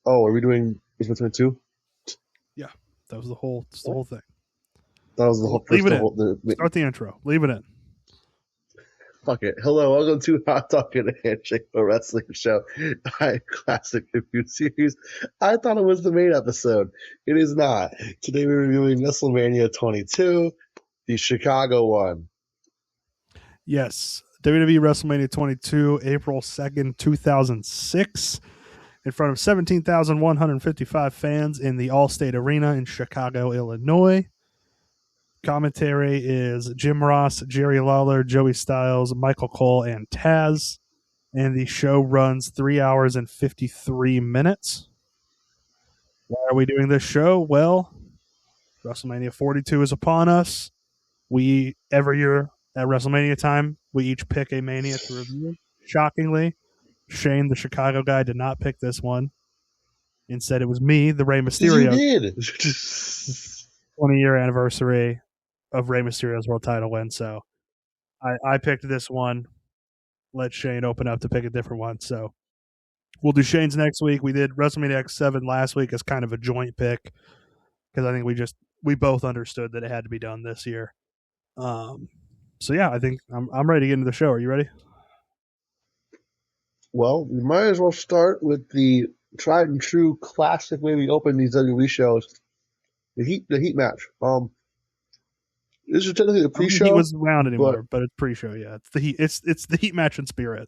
Oh, are we doing Basement 22? Yeah, that was the whole thing. That was the whole Leave first. it The in. whole. Start the intro. Leave it in. Fuck it. Hello, welcome to Hot Talking Handshake, a wrestling show. Classic Confused series. I thought it was the main episode. It is not. Today we're reviewing Wrestlemania 22, the Chicago one. Yes, WWE Wrestlemania 22, April 2nd, 2006, in front of 17,155 fans in the Allstate Arena in Chicago, Illinois. Commentary is Jim Ross, Jerry Lawler, Joey Styles, Michael Cole, and Taz. And the show runs 3 hours and 53 minutes. Why are we doing this show? Well, WrestleMania 42 is upon us. We, every year at WrestleMania time, we each pick a Mania to review. Shockingly, Shane, the Chicago guy, did not pick this one. Instead, it was me, the Rey Mysterio. You did. 20-year anniversary of Rey Mysterio's world title win. So I picked this one. Let Shane open up to pick a different one. So we'll do Shane's next week. We did WrestleMania X7 last week as kind of a joint pick because I think we both understood that it had to be done this year. So yeah, I think I'm ready to get into the show. Are you ready? Well, we might as well start with the tried and true classic way we open these WWE shows. The heat match. This is technically the pre-show. He wasn't around anymore, but it's pre-show. Yeah, it's the heat. It's the heat match in spirit.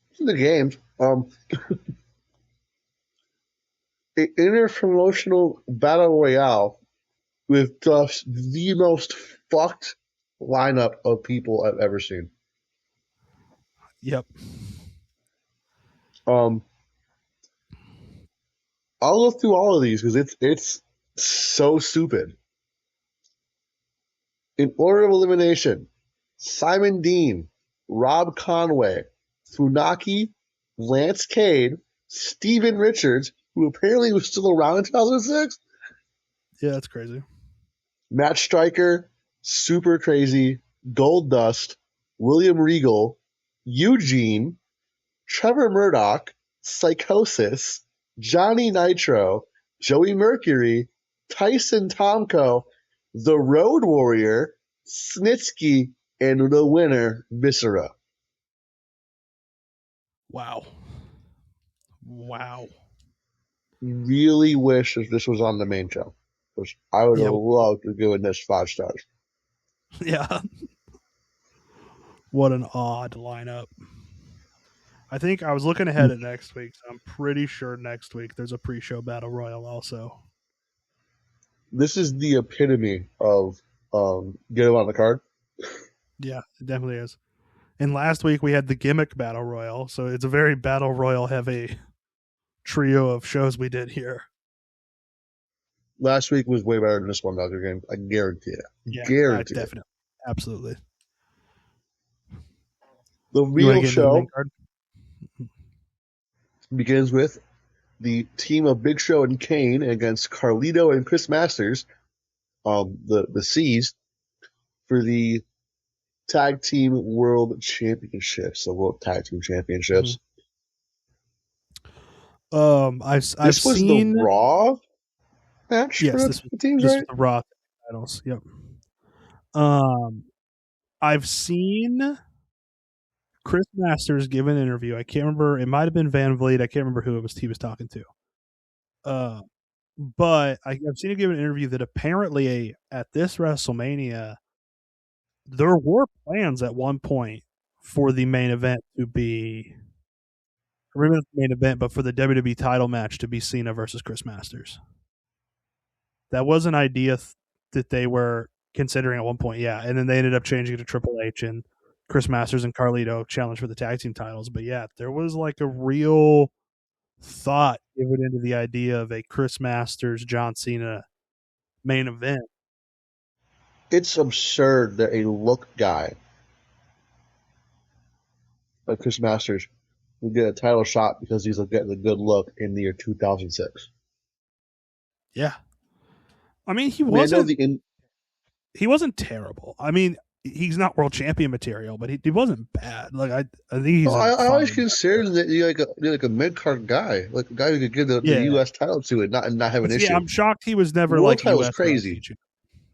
It's in the games. An interpromotional battle royale with just the most fucked lineup of people I've ever seen. Yep. I'll go through all of these because it's so stupid. In order of elimination, Simon Dean, Rob Conway, Funaki, Lance Cade, Steven Richards, who apparently was still around in 2006. Yeah, that's crazy. Matt Striker, Super Crazy, Goldust, William Regal, Eugene, Trevor Murdoch, Psychosis, Johnny Nitro, Joey Mercury, Tyson Tomko, The Road Warrior, Snitsky, and the winner, Viscera. Wow. Really wish that this was on the main show. Because I would have loved to give this 5 stars. Yeah. What an odd lineup. I think I was looking ahead at next week, so I'm pretty sure next week there's a pre-show battle royal also. This is the epitome of get him on the card. Yeah, it definitely is. And last week we had the gimmick battle royal, so it's a very battle royal heavy trio of shows we did here. Last week was way better than this one, Dr. Game. I guarantee it. Yeah, guarantee definitely. It. Absolutely. The real show begins with the team of Big Show and Kane against Carlito and Chris Masters, the C's, for the Tag Team World Championships, the World Tag Team Championships. I've seen the Raw match. Yes, for this the teams, this right? was the Raw titles. Yep. I've seen Chris Masters give an interview. I can't remember. It might have been Van Vliet. I can't remember who he was talking to. But I've seen him give an interview that apparently at this WrestleMania, there were plans at one point for the main event to be, I remember the main event, but for the WWE title match to be Cena versus Chris Masters. That was an idea that they were considering at one point, yeah. And then they ended up changing it to Triple H and Chris Masters and Carlito challenge for the tag team titles. But yeah, there was like a real thought given into the idea of a Chris Masters, John Cena main event. It's absurd that a look guy like Chris Masters would get a title shot because he's getting a good look in the year 2006. Yeah. I mean, he wasn't terrible. I mean, he's not world champion material, but he wasn't bad. Like I think he's I always fine. considered that you're like a mid card guy, like a guy who could give the Yeah. U.S. title to it, not have an Yeah, issue. I'm shocked he was never World like title is US crazy. champ.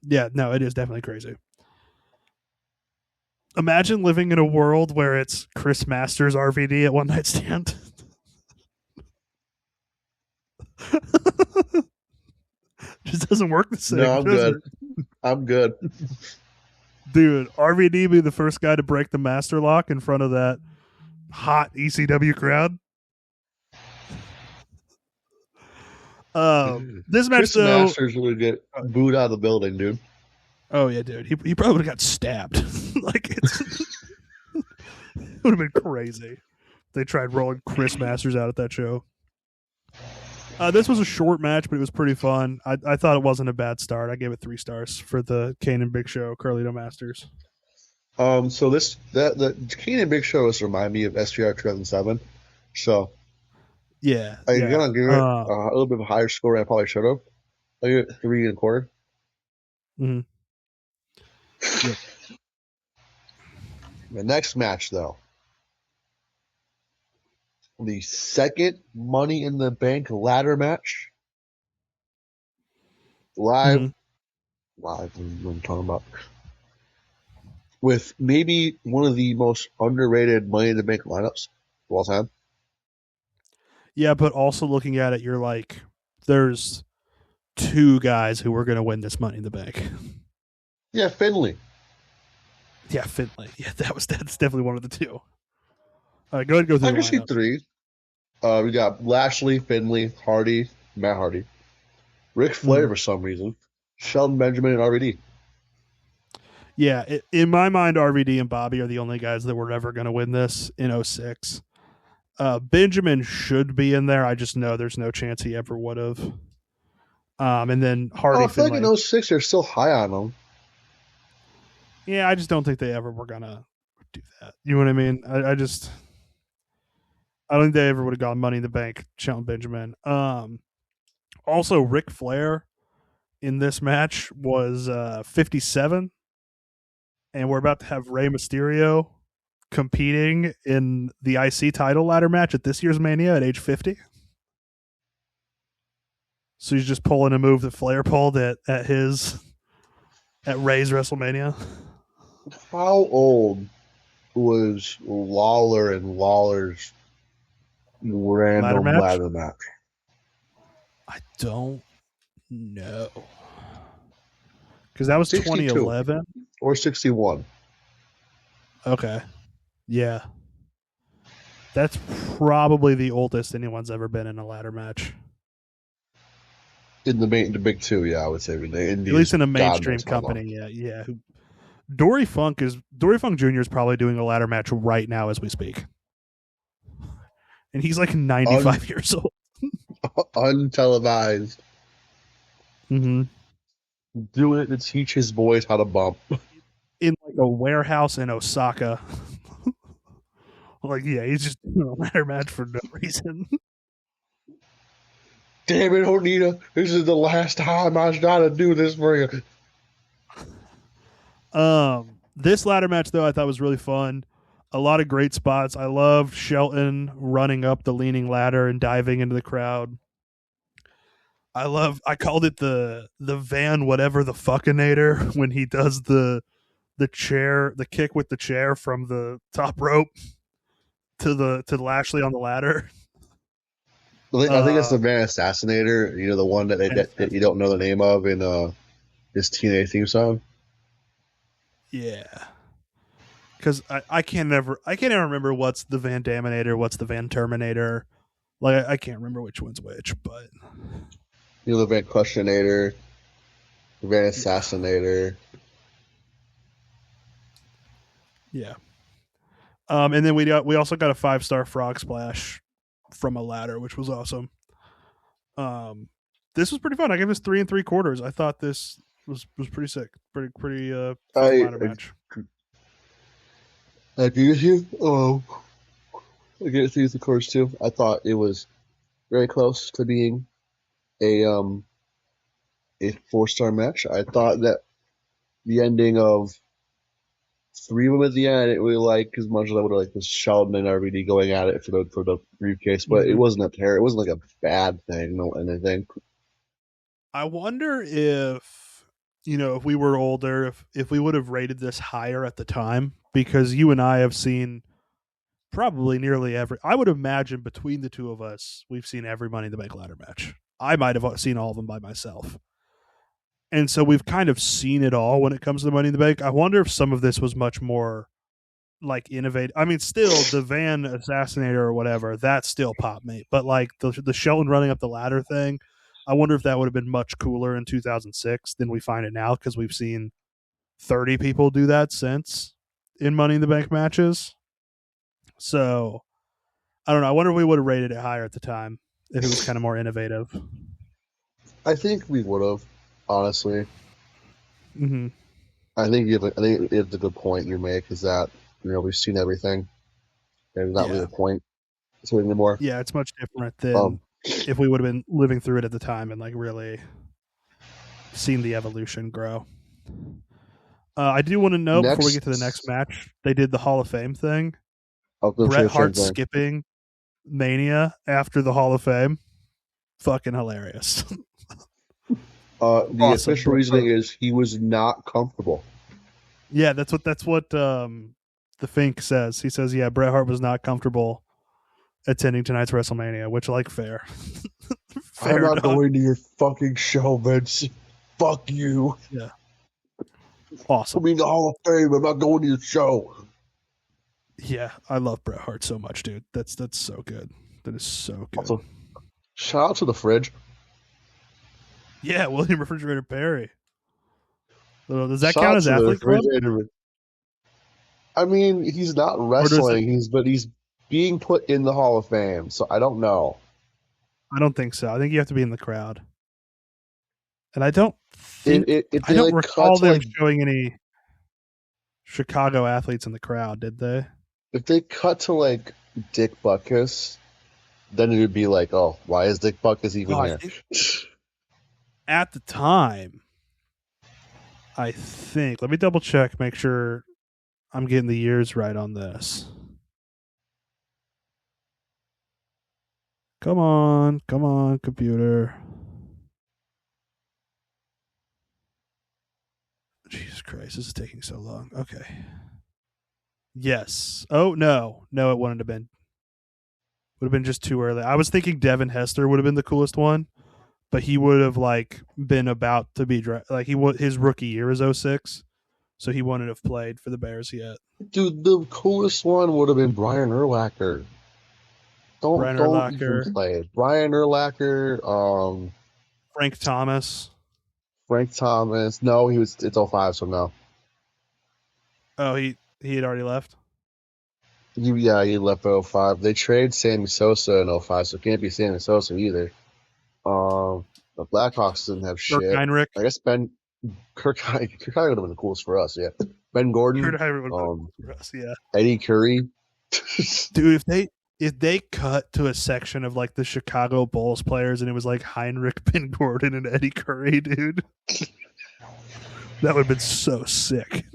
Yeah, no, it is definitely crazy. Imagine living in a world where it's Chris Masters RVD at One Night Stand. Just doesn't work the same. No, I'm good. I'm good. Dude, RVD be the first guy to break the master lock in front of that hot ECW crowd. This match, Chris though, Masters would get booed out of the building, dude. Oh yeah, dude. He probably would have got stabbed. Like it would have been crazy. They tried rolling Chris Masters out at that show. This was a short match, but it was pretty fun. I thought it wasn't a bad start. I gave it 3 stars for the Kane and Big Show Carlito Masters. So the Kane and Big Show is remind me of SVR 2007. So yeah, I'm gonna give it a little bit of a higher score than I probably should have. I give it 3 1/4. Mm-hmm. Yeah. The next match, though, the second Money in the Bank ladder match, live. What I'm talking about, with maybe one of the most underrated Money in the Bank lineups of all time. Yeah, but also looking at it, you're like, there's 2 guys who were going to win this Money in the Bank. Yeah, Finley. Yeah, Finley. Yeah, that's definitely one of the 2. All right, go ahead and go through I can see 3. We got Lashley, Finley, Hardy, Matt Hardy, Ric Flair for some reason, Shelton Benjamin, and RVD. Yeah, in my mind, RVD and Bobby are the only guys that were ever going to win this in 06. Benjamin should be in there. I just know there's no chance he ever would have. And then Hardy. I feel like in 06 they're still high on him. Yeah, I just don't think they ever were gonna do that. You know what I mean? I don't think they ever would have gotten Money in the Bank, Shelton Benjamin. Also, Ric Flair in this match was 57, and we're about to have Rey Mysterio competing in the IC title ladder match at this year's Mania at age 50. So he's just pulling a move that Flair pulled at Rey's WrestleMania. How old was Lawler and Lawler's random ladder match? I don't know. Because that was 62. 2011. Or 61. Okay. Yeah. That's probably the oldest anyone's ever been in a ladder match. In the big 2, yeah, I would say. At least in a mainstream company, yeah. Dory Funk Jr. is probably doing a ladder match right now as we speak. And he's like 95 years old. Untelevised. Mm-hmm. Doing it to teach his boys how to bump. In like a warehouse in Osaka. Like, yeah, he's just doing a ladder match for no reason. Damn it, Onita. This is the last time I gotta do this for you. This ladder match, though, I thought was really fun. A lot of great spots. I loved Shelton running up the leaning ladder and diving into the crowd. I called it the Van whatever the fuckinator when he does the chair, the kick with the chair from the top rope to Lashley on the ladder. I think it's the Van Assassinator, the one that you don't know the name of in his TNA theme song. Yeah. Because I can't ever remember what's the Van Daminator, what's the Van Terminator. Like I can't remember which one's which, but the Van Questionator, the Van Assassinator. Yeah. And then we also got a 5-star frog splash from a ladder, which was awesome. This was pretty fun. I gave this 3 3/4. I thought this was pretty sick. Pretty ladder match. I agree with you. I get 3 3/4 too. I thought it was very close to being a 4-star match. I thought that the ending of three of them at the end I didn't really like as much as I would have liked the Sheldon and RVD going at it for the briefcase, but it wasn't it wasn't like a bad thing, no anything. I wonder if, if we were older, if we would have rated this higher at the time, because you and I have seen probably nearly every. I would imagine between the two of us, we've seen every Money in the Bank ladder match. I might have seen all of them by myself. And so we've kind of seen it all when it comes to the Money in the Bank. I wonder if some of this was much more like innovative. I mean, still the Van Assassinator or whatever, that's still pop mate. But like the Shelton running up the ladder thing, I wonder if that would have been much cooler in 2006 than we find it now, because we've seen 30 people do that since in Money in the Bank matches. So I don't know. I wonder if we would have rated it higher at the time if it was kind of more innovative. I think we would have, honestly. Mm-hmm. I think it's a good point you make, is that we've seen everything. There's not really a point to it anymore. Yeah, it's much different than if we would have been living through it at the time and like really seen the evolution grow. I do want to know before we get to the next match, they did the Hall of Fame thing. Bret Hart skipping Mania after the Hall of Fame, fucking hilarious. The official reasoning is he was not comfortable. Yeah, that's what the Fink says. He says, yeah, Bret Hart was not comfortable attending tonight's WrestleMania, which, like, fair. I'm not going to your fucking show, Vince. Fuck you. Yeah. Awesome. I mean, the Hall of Fame. I'm not going to your show. Yeah, I love Bret Hart so much, dude. That's so good. That is so good. Also, shout out to the fridge. Yeah, William Refrigerator Perry. Does that count as athlete club? I mean, he's not wrestling. He's being put in the Hall of Fame. So I don't know. I don't think so. I think you have to be in the crowd. And I don't think I don't recall them showing any Chicago athletes in the crowd, did they? If they cut to like Dick Butkus, then it would be like, oh, why is Dick Butkus even here? At the time, I think. Let me double check, make sure I'm getting the years right on this. Come on, computer. Jesus Christ, this is taking so long. Okay. Yes. Oh, no, it wouldn't have been. Would have been just too early. I was thinking Devin Hester would have been the coolest one, but he would have like been about to be like his rookie year is 06, so he wouldn't have played for the Bears yet. Dude, the coolest one would have been Brian Urlacher. Don't even play it. Brian Urlacher. Frank Thomas. No, it's 05, so no. Oh, he had already left? He left 05. They traded Sammy Sosa in 05, so it can't be Sammy Sosa either. The Blackhawks didn't have shit. Heinrich. I guess Kirk Heinrich would have been the coolest for us, yeah. Ben Gordon. Kirk Heinrich would have been for us, yeah. Eddie Curry. Dude, if they cut to a section of like the Chicago Bulls players and it was like Heinrich, Ben Gordon, and Eddie Curry, dude, that would have been so sick.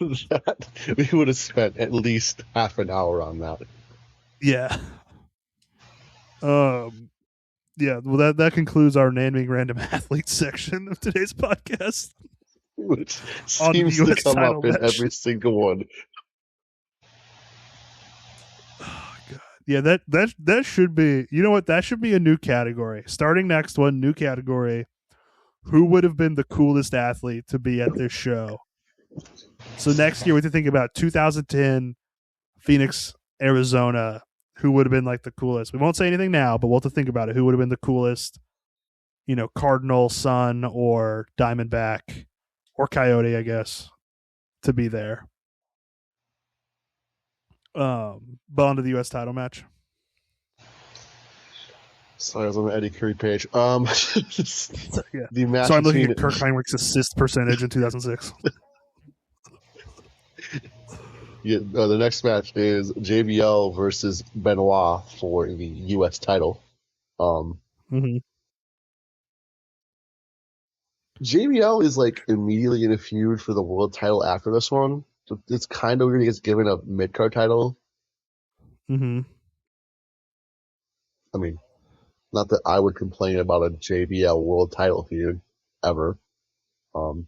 We would have spent at least half an hour on that. Yeah. Yeah, well, that concludes our naming random athletes section of today's podcast. Which seems to come up in every single one. Oh, God. Yeah, that should be, you know what, that should be a new category. Starting next one, new category. Who would have been the coolest athlete to be at this show? So next year we have to think about 2010 Phoenix, Arizona. Who would have been like the coolest? We won't say anything now, but we'll have to think about it. Who would have been the coolest, Cardinal, Sun, or Diamondback, or Coyote, I guess, to be there. But on to the U.S. title match. Sorry, I was on the Eddie Curry page. The match. So I'm looking at Kirk Heinrich's assist percentage in 2006. Yeah, the next match is JBL versus Benoit for the U.S. title. JBL is like immediately in a feud for the world title after this one, it's kind of weird he gets given a mid-card title. Mm-hmm. I mean, not that I would complain about a JBL world title feud ever. Um,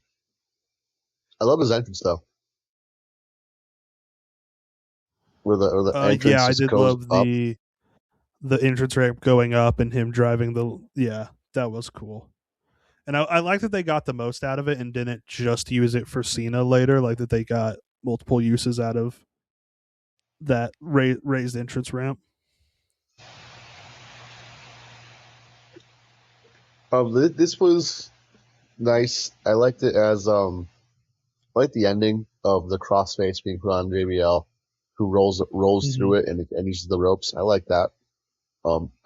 I love his entrance though, where the entrance Yeah, I just did goes love up. the entrance ramp going up and him driving the. Yeah, that was cool. And I like that they got the most out of it and didn't just use it for Cena later. Like that they got multiple uses out of that raised entrance ramp. This was nice. I liked it as I like the ending of the crossface being put on JBL, who rolls Mm-hmm. through it and uses the ropes. I like that.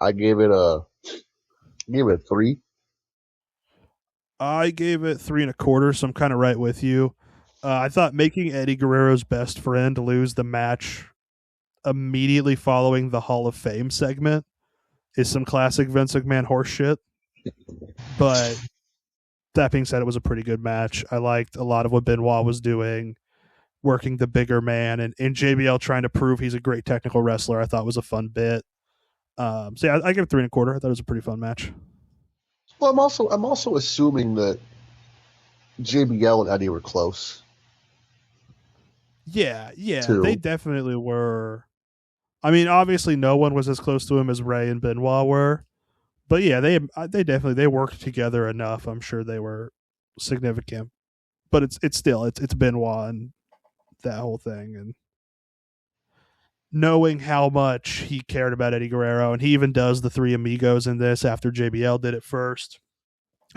I gave it a 3. I gave it 3.25, so I'm kind of right with you. I thought making Eddie Guerrero's best friend lose the match immediately following the Hall of Fame segment is some classic Vince McMahon horseshit. But that being said, it was a pretty good match. I liked a lot of what Benoit was doing, working the bigger man, and JBL trying to prove he's a great technical wrestler. I thought was a fun bit. So yeah, I give it 3.25. I thought it was a pretty fun match. Well, I'm also assuming that JBL and Eddie were close Yeah, they too. definitely were. I mean, obviously, no one was as close to him as Ray and Benoit were, but yeah, they definitely they worked together enough. I'm sure they were significant, but it's still it's Benoit and that whole thing, and knowing how much he cared about Eddie Guerrero, and he even does the Three Amigos in this after JBL did it first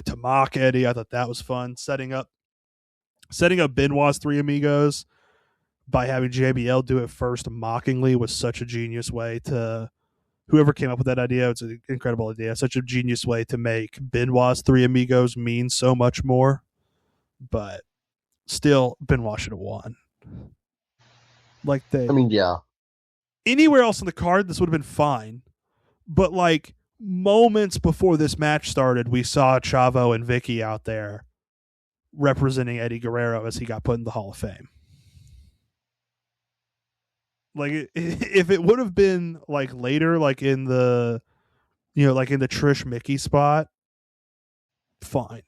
to mock Eddie. I thought that was fun, setting up Benoit's Three Amigos by having JBL do it first mockingly was such a genius way to whoever came up with that idea. It's an incredible idea. Such a genius way to make Benoit's Three Amigos mean so much more. But still, Benoit should have won. Like I mean, yeah. anywhere else on the card, this would have been fine. But like moments before this match started, we saw Chavo and Vicky out there representing Eddie Guerrero as he got put in the Hall of Fame. Like if it would have been like later, like in the like in the Trish Mickey spot, fine.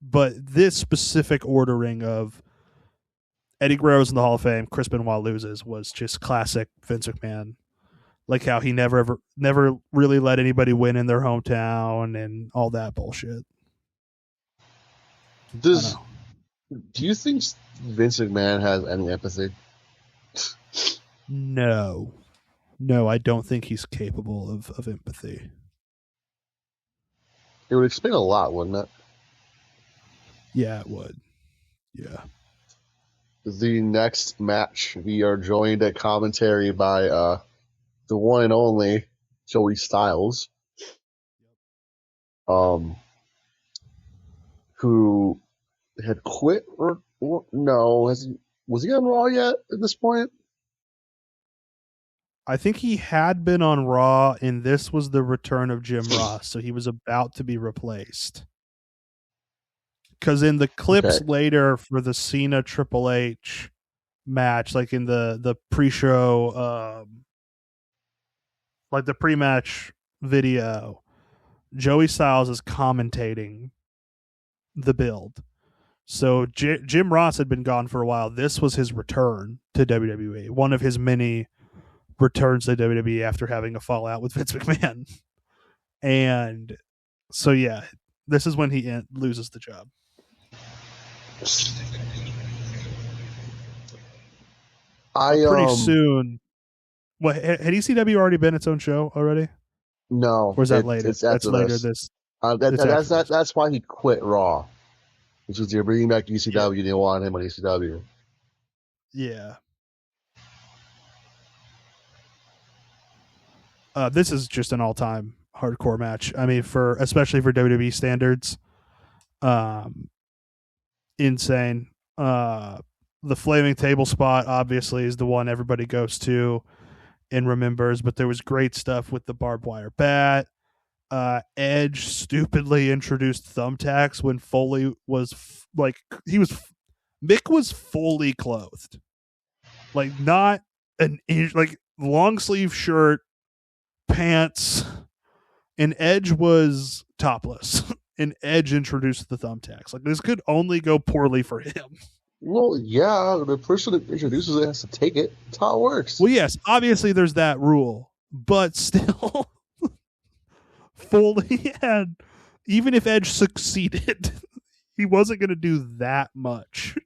But this specific ordering of Eddie Guerrero's in the Hall of Fame, Chris Benoit loses was just classic Vince McMahon. Like how he never really let anybody win in their hometown and all that bullshit. Do you think Vince McMahon has any empathy? No, I don't think he's capable of empathy. It would explain a lot, wouldn't it? Yeah, it would. Yeah. The next match, we are joined at commentary by the one and only Joey Styles, who had quit or no? Was he on Raw yet at this point? I think he had been on Raw, and this was the return of Jim Ross, so he was about to be replaced. Because in the clips later for the Cena Triple H match, like in the pre-show, like the pre-match video, Joey Styles is commentating the build. So Jim Ross had been gone for a while. This was his return to WWE, one of his many returns to WWE after having a fallout with Vince McMahon. And so, yeah, this is when he loses the job. Pretty soon. What had ECW already been its own show already? No, or is that later? It's after later. That's why he quit Raw, which was they're bringing back ECW. They want him on ECW. Yeah. This is just an all-time hardcore match. I mean, especially for WWE standards, insane. The flaming table spot obviously is the one everybody goes to and remembers, but there was great stuff with the barbed wire bat. Edge stupidly introduced thumbtacks when Foley was Mick was fully clothed. like not an inch, like long sleeve shirt, pants, and Edge was topless. And Edge introduced the thumbtacks. Like this could only go poorly for him. Well, yeah, the person that introduces it has to take it. That's how it works. Well, yes, obviously there's that rule, but still, Foley had, even if Edge succeeded, he wasn't going to do that much.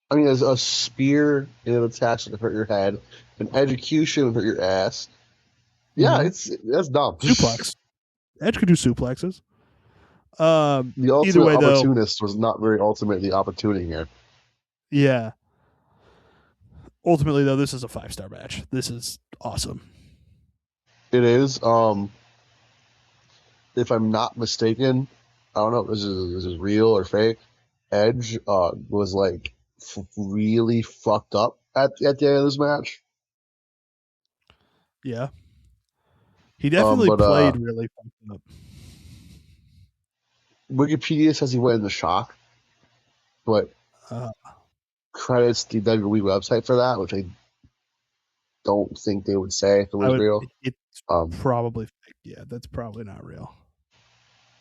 I mean, there's a spear and an attachment to hurt your head, an execution would hurt your ass. Yeah, that's dumb. Suplex. Edge could do suplexes. The ultimate either way, opportunist was not very ultimately opportune here. Yeah. Ultimately, though, this is a 5-star match. This is awesome. It is. If I'm not mistaken, I don't know if this is real or fake. Edge was like really fucked up at the end of this match. Yeah. He definitely played really fucked up. Wikipedia says he went into shock, but credits the WWE website for that, which I don't think they would say if it was real. It's probably fake. Yeah, that's probably not real.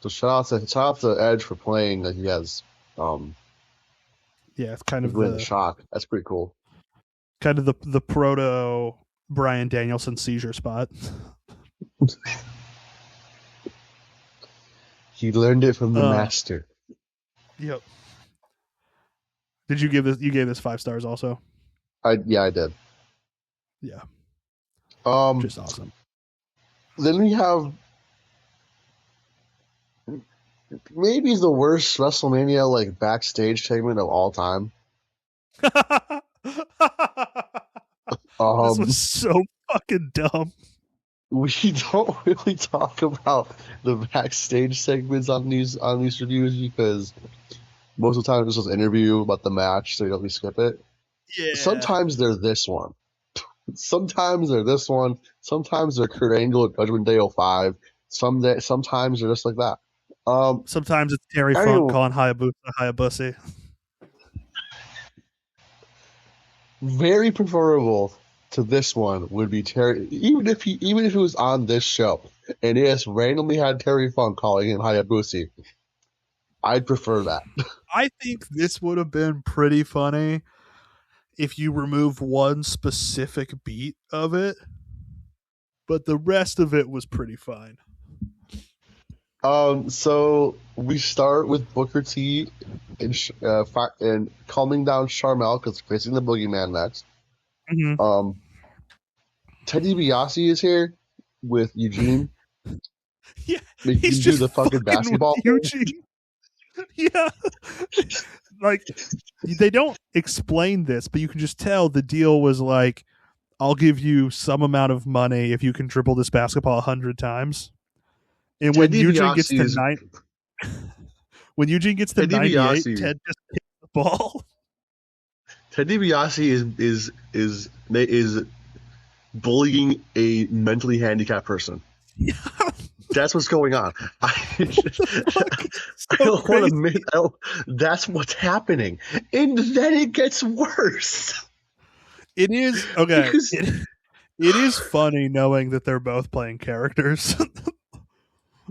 So shout out to Edge for playing like he has. Yeah, it's kind of the shock. That's pretty cool. Kind of the proto Bryan Danielson seizure spot. He learned it from the master. Yep. Did you give this? You gave this 5 stars also? I did. Yeah. Just awesome. Then we have maybe the worst WrestleMania like backstage segment of all time. This was so fucking dumb. We don't really talk about the backstage segments on these reviews because most of the time it's just an interview about the match, so you don't skip it. Yeah. Sometimes they're this one. Sometimes they're this one. Sometimes they're Kurt Angle at Judgment Day 05. Sometimes they're just like that. Sometimes it's Terry Funk calling Hayabusa. Very preferable to this one would be Terry, even if it was on this show and it just randomly had Terry Funk calling him Hayabusa. I'd prefer that. I think this would have been pretty funny if you remove one specific beat of it, but the rest of it was pretty fine. So we start with Booker T and calming down Sharmell because facing the Boogeyman next. Mm-hmm. Ted DiBiase is here with Eugene. Yeah, he's just do the fucking basketball. Eugene. Yeah, like they don't explain this, but you can just tell the deal was like, "I'll give you some amount of money if you can dribble this basketball 100 times." And when Eugene gets to 98, Ted just hits the ball. Ted DiBiase is bullying a mentally handicapped person. Yeah. That's what's going on. I don't want to admit that's what's happening. And then it gets worse. It is okay. It is funny knowing that they're both playing characters.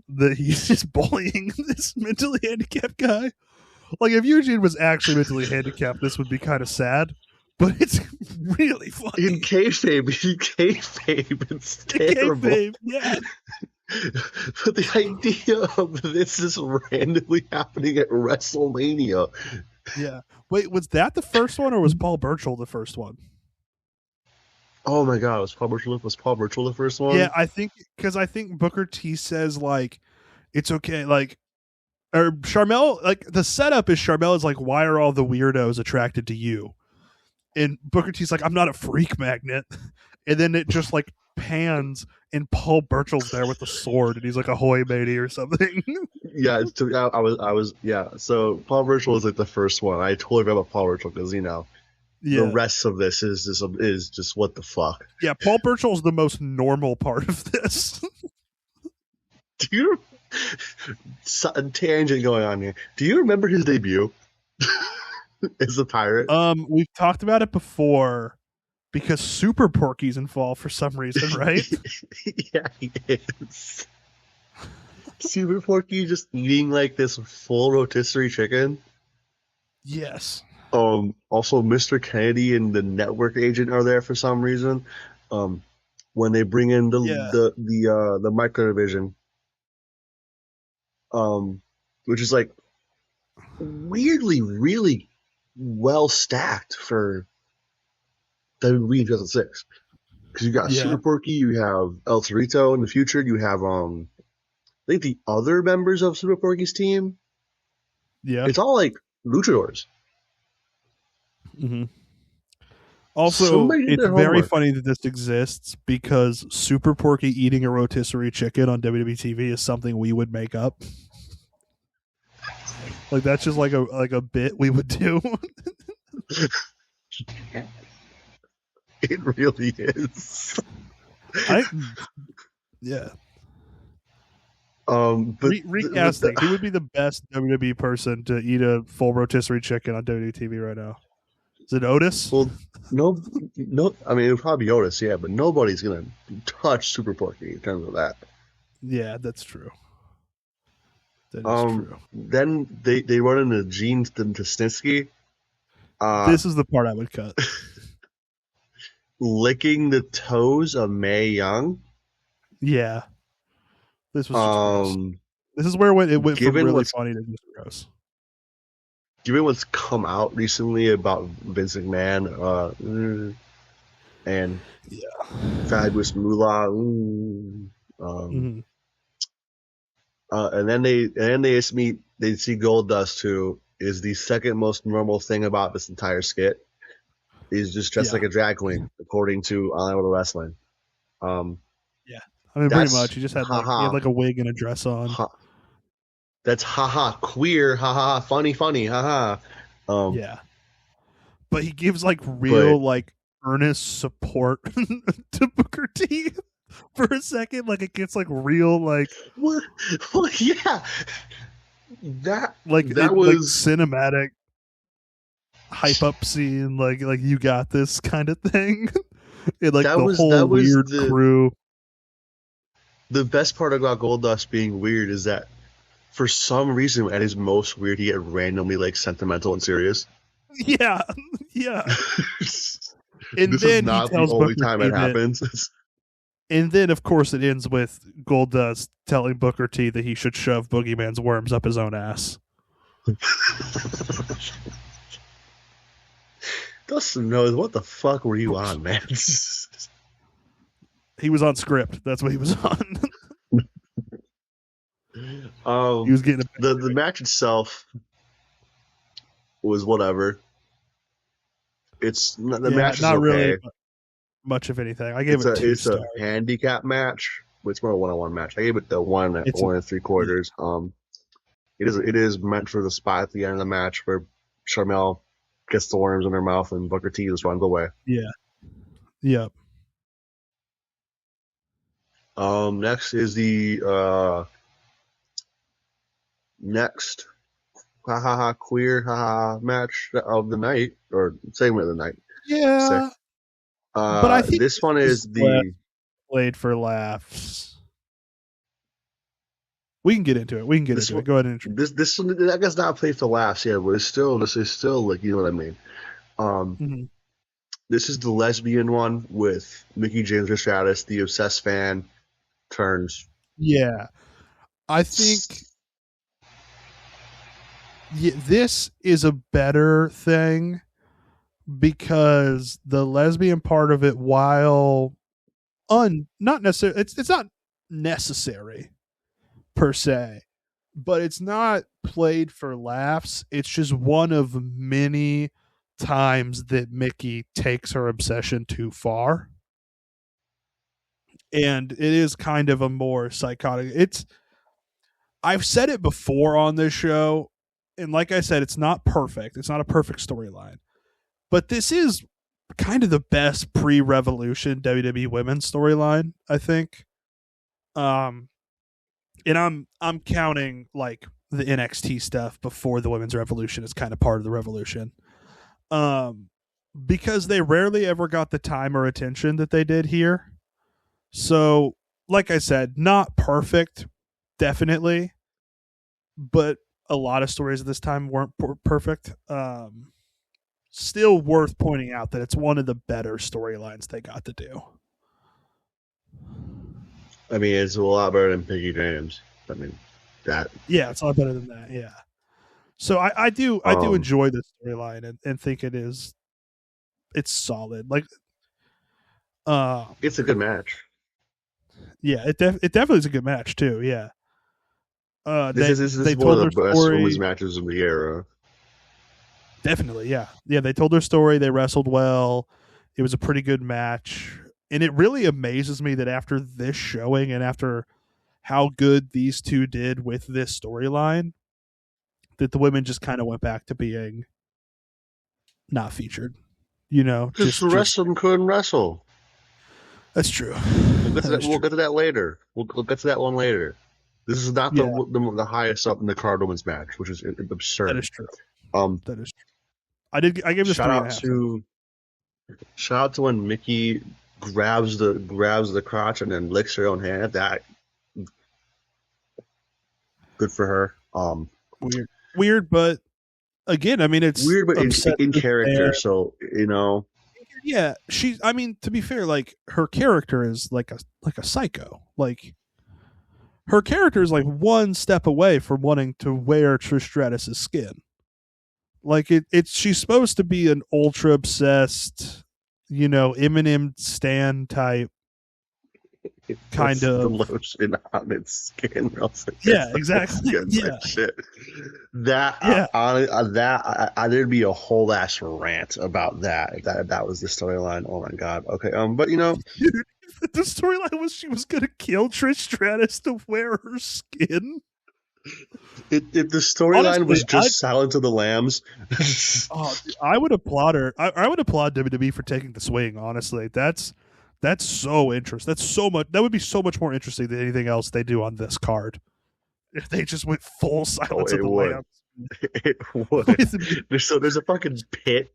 That he's just bullying this mentally handicapped guy. Like if Eugene was actually mentally handicapped, this would be kind of sad. But it's really funny. In kayfabe, it's terrible. Kayfabe, yeah. But the idea of this is randomly happening at WrestleMania. Yeah. Wait, was that the first one or was Paul Burchill the first one? Oh my God, was Paul Burchill the first one? Yeah, I think Booker T says like it's okay, like or Sharmell, like the setup is Sharmell is like, why are all the weirdos attracted to you? And Booker T's like, I'm not a freak magnet. And then it just like pans and Paul Burchill's there with the sword and he's like, ahoy matey or something. Yeah, I was yeah. So Paul Burchill is like the first one. I totally forgot about Paul Burchill because the rest of this is just what the fuck. Yeah, Paul Burchill's the most normal part of this. Do you tangent going on here? Do you remember his debut as a pirate? We've talked about it before. because Super Porky's involved for some reason, right? Yeah, he is. Super Porky just eating like this full rotisserie chicken. Yes. Also, Mr. Kennedy and the network agent are there for some reason. When they bring in the micro division, which is like weirdly really well stacked for WWE 2006. Because you got Super Porky, you have El Torito in the future, you have I think the other members of Super Porky's team. Yeah. It's all like luchadors. Mm-hmm. Also, it's very funny that this exists because Super Porky eating a rotisserie chicken on WWE TV is something we would make up. Like that's just like a bit we would do. It really is. Yeah. But recasting, who would be the best WWE person to eat a full rotisserie chicken on WWE TV right now? Is it Otis? Well, no. I mean, it would probably be Otis, yeah, but nobody's gonna touch Super Porky in terms of that. Yeah, that's true. That is true. Then they run into Gene Stestinsky. This is the part I would cut. Licking the toes of Mae Young. Yeah. This was gross. This is where it went from really funny to just gross. Given what's come out recently about Vince McMahon and Fabulous Moolah, and then they see Goldust, who is the second most normal thing about this entire skit. He's just dressed like a drag queen, according to All Out Wrestling. Yeah, I mean, pretty much. He just had he had like a wig and a dress on. That's queer, funny, yeah. But he gives like real like earnest support to Booker T for a second. Like it gets like real like well, yeah. That was like cinematic hype up scene, like you got this kind of thing. It like the whole weird crew. The best part about Goldust being weird is that for some reason, at his most weird, he get randomly like sentimental and serious. Yeah. And this then is not the only time it happens. And then, of course, it ends with Goldust telling Booker T that he should shove Boogeyman's worms up his own ass. Dustin knows what the fuck were you on, man? He was on script. That's what he was on. He was getting the match itself was whatever. It's the match is not okay. Really much of anything. I gave it 2 stars. It's a handicap match. It's more a 1-on-1 match. I gave it the 1 3/4. It is meant for the spot at the end of the match where Sharmell gets the worms in her mouth and Booker T just runs away. Yeah. Yep. Next is the next queer match of the night, or segment of the night. Yeah. But I think this one is the played for laughs. We can get into it. Go ahead and introduce. This one, I guess, not played for laughs, yeah, but this is still like, you know what I mean. This is the lesbian one with Mickey James Stratus, the obsessed fan turns. Yeah, I think this is a better thing because the lesbian part of it, while not necessarily, it's not necessary per se, but it's not played for laughs. It's just one of many times that Mickey takes her obsession too far. And it is kind of a more psychotic. I've said it before on this show, and like I said, it's not perfect. It's not a perfect storyline. But this is kind of the best pre-Revolution WWE women's storyline, I think. And I'm counting like the NXT stuff before the women's revolution is kind of part of the revolution. because they rarely ever got the time or attention that they did here. So, like I said, not perfect, definitely, but a lot of stories at this time weren't perfect. Still worth pointing out that it's one of the better storylines they got to do. I mean, it's a lot better than Piggy James. I mean, that. Yeah, it's a lot better than that. Yeah. So I do enjoy this storyline and think it's solid. Like, it's a good match. Yeah, it definitely is a good match too. Yeah. This is one of the best women's matches of the era. Definitely, yeah. Yeah, they told their story. They wrestled well. It was a pretty good match. And it really amazes me that after this showing and after how good these two did with this storyline, that the women just kind of went back to being not featured. You know, just the rest of them couldn't wrestle. That's true. We'll get to that later. We'll get to that one later. This is not the highest up in the card women's match, which is absurd. That is true. That is true. I gave this 3.5. Shout out to when Mickey grabs the crotch and then licks her own hand. That good for her. Weird, but again, I mean, it's weird, but in character. So yeah, I mean, to be fair, like her character is like a psycho. Like her character is like one step away from wanting to wear Trish Stratus's skin. Like she's supposed to be an ultra obsessed, Eminem stan type kind of the lotion on its skin. Yeah, exactly. Yeah, shit. There'd be a whole ass rant about that if that was the storyline. Oh my god. Okay. But the storyline was she was gonna kill Trish Stratus to wear her skin. If the storyline was just Silence of the Lambs, I would applaud her. I would applaud WWE for taking the swing. Honestly, that's so interesting. That would be so much more interesting than anything else they do on this card. If they just went full Silence of the Lambs, it would. There's a fucking pit.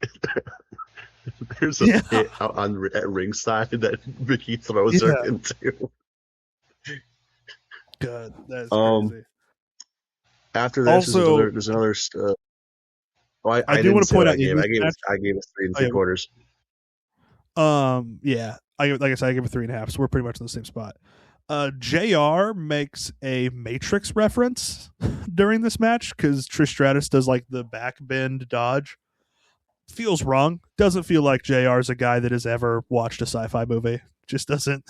There's a pit out at ringside that Mickey throws her into. God, that's crazy. After this, also, there's another. I do want to point out. I gave it 3 3/4. Yeah. Like I said, I gave it 3.5. So we're pretty much in the same spot. JR makes a Matrix reference during this match because Trish Stratus does like the back bend dodge. Feels wrong. Doesn't feel like JR is a guy that has ever watched a sci-fi movie. Just doesn't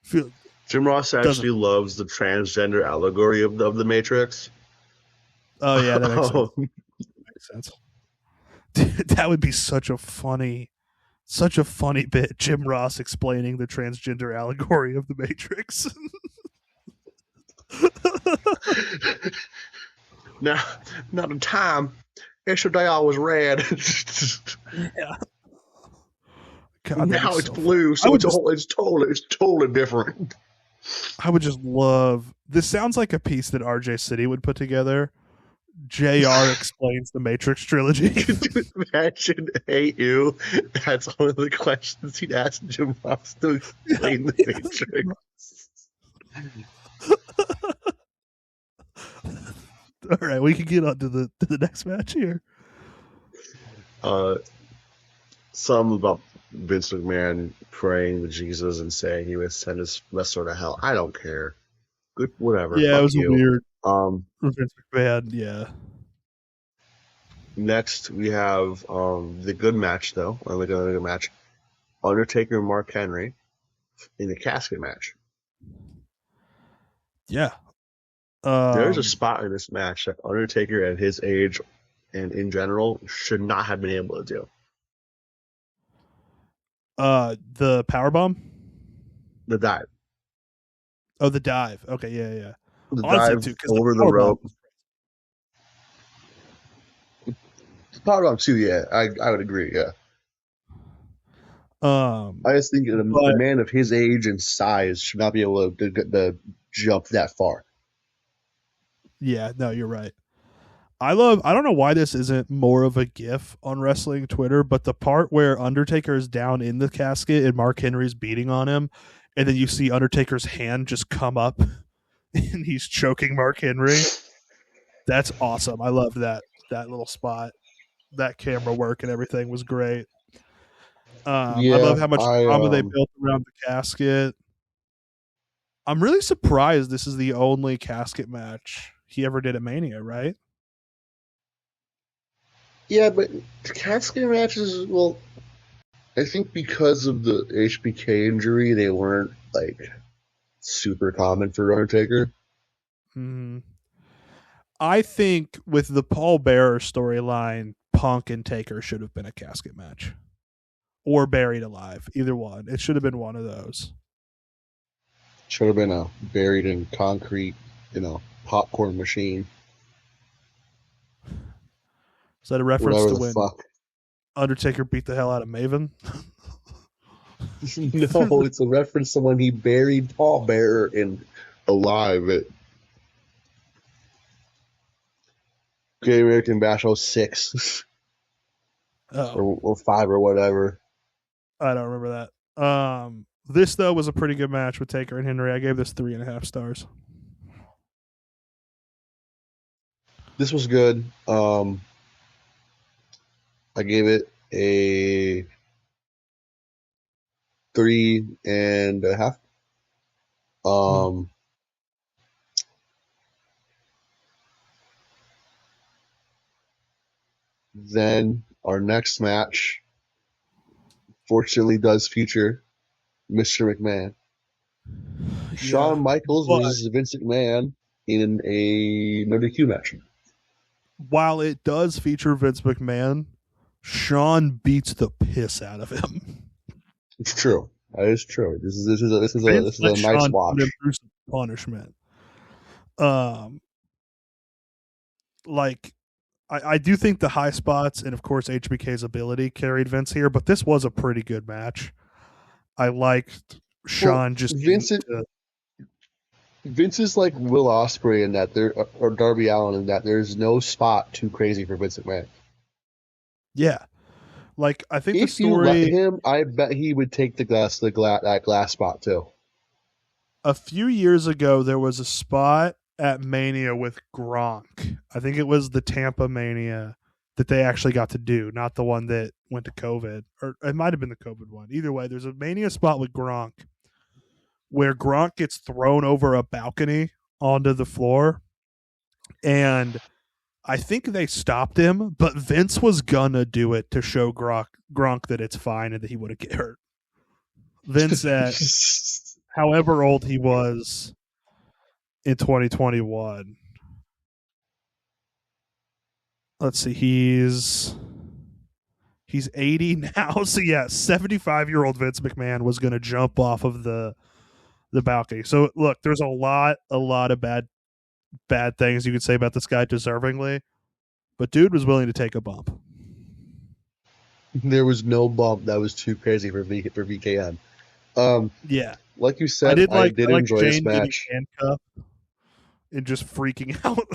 feel. Jim Ross actually loves the transgender allegory of the Matrix. Oh yeah, that makes sense. Dude, that would be such a funny bit. Jim Ross explaining the transgender allegory of the Matrix. Now the time. Yesterday I was red. Yeah. God, now it's blue, so it's totally different. I would just love. This sounds like a piece that RJ City would put together. JR explains the Matrix trilogy. Imagine, hey you, that's one of the questions he'd ask Jim Ross to explain the Matrix. All right, we can get on to the next match here. Some about Vince McMahon praying to Jesus and saying he would send his wrestler to hell. I don't care. Good, whatever. Yeah, Fuck it was you. weird. Vince McMahon, yeah. Next, we have the good match, though. The good match. Undertaker and Mark Henry in the casket match. Yeah. There's a spot in this match that Undertaker at his age and in general should not have been able to do. The powerbomb? The dive. Oh, the dive. Okay, yeah. The dive over the rope. The powerbomb too, yeah. I would agree, yeah. I just think a man of his age and size should not be able to jump that far. Yeah, no, you're right. I don't know why this isn't more of a gif on wrestling Twitter, but the part where Undertaker is down in the casket and Mark Henry's beating on him, and then you see Undertaker's hand just come up and he's choking Mark Henry. That's awesome. I loved that little spot. That camera work and everything was great. I Yeah, love how much drama they built around the casket. I'm really surprised this is the only casket match he ever did at Mania, right? yeah, but casket matches, well, I think because of the HBK injury, they weren't like super common for Undertaker. Hmm. I think with the Paul Bearer storyline, Punk and Taker should have been a casket match or buried alive. Either one. It should have been one of those. Should have been a buried in concrete, popcorn machine. Is that a reference Whatever to the when fuck. Undertaker beat the hell out of Maven? No, it's a reference to when he buried Paul Bearer in alive at Great American Bash 06 Oh, or 5 or whatever. I don't remember that. This though was a pretty good match with Taker and Henry. I gave this 3.5 stars. This was good. I gave it a 3.5. Then our next match fortunately does feature Mr. McMahon. Shawn Michaels But versus Vince McMahon in another Q match. while it does feature Vince McMahon, Shawn beats the piss out of him. It's true. That is true. This is a nice Shawn watch. put him through some punishment. Like I do think the high spots and of course HBK's ability carried Vince here, but this was a pretty good match. I liked Shawn just Vince is like Will Ospreay in that there, or Darby Allin in that there's no spot too crazy for Vince McMahon. yeah. Like I think the If you let story him, I bet he would take that glass spot too. a few years ago there was a spot at Mania with Gronk. I think it was the Tampa Mania that they actually got to do, not the one that went to COVID, or it might have been the COVID one. Either way, there's a Mania spot with Gronk where Gronk gets thrown over a balcony onto the floor, and I think they stopped him, but Vince was gonna do it to show Gronk that it's fine and that he wouldn't get hurt. Vince, at however old he was in 2021, let's see, he's 80 now. So yeah, 75-year-old Vince McMahon was going to jump off of the balcony. So look, there's a lot of bad things you could say about this guy deservingly, but dude was willing to take a bump. There was no bump that was too crazy for VKN. Yeah, Like you said, I did enjoy this Shane match. Handcuff and just freaking out.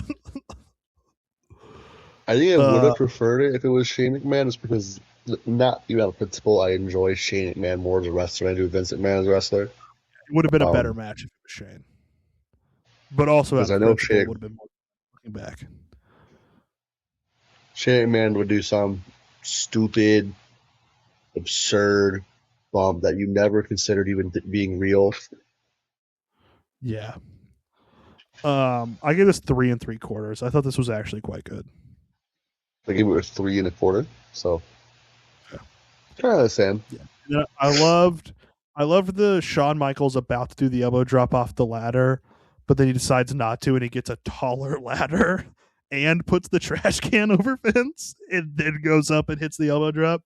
I think I would have preferred it if it was Shane McMahon, just because, not even on principle, I enjoy Shane McMahon more as a wrestler than I do Vince McMahon as a wrestler. It would have been a better match if it was Shane, but also because I know Shane would have been more looking back. Shane McMahon would do some stupid, absurd bump that you never considered even being real. Yeah. I give this 3 3/4. I thought this was actually quite good. I gave it a 3 1/4. So kind of the same. Yeah. I loved the Shawn Michaels about to do the elbow drop off the ladder, but then he decides not to, and he gets a taller ladder and puts the trash can over Vince, and then goes up and hits the elbow drop.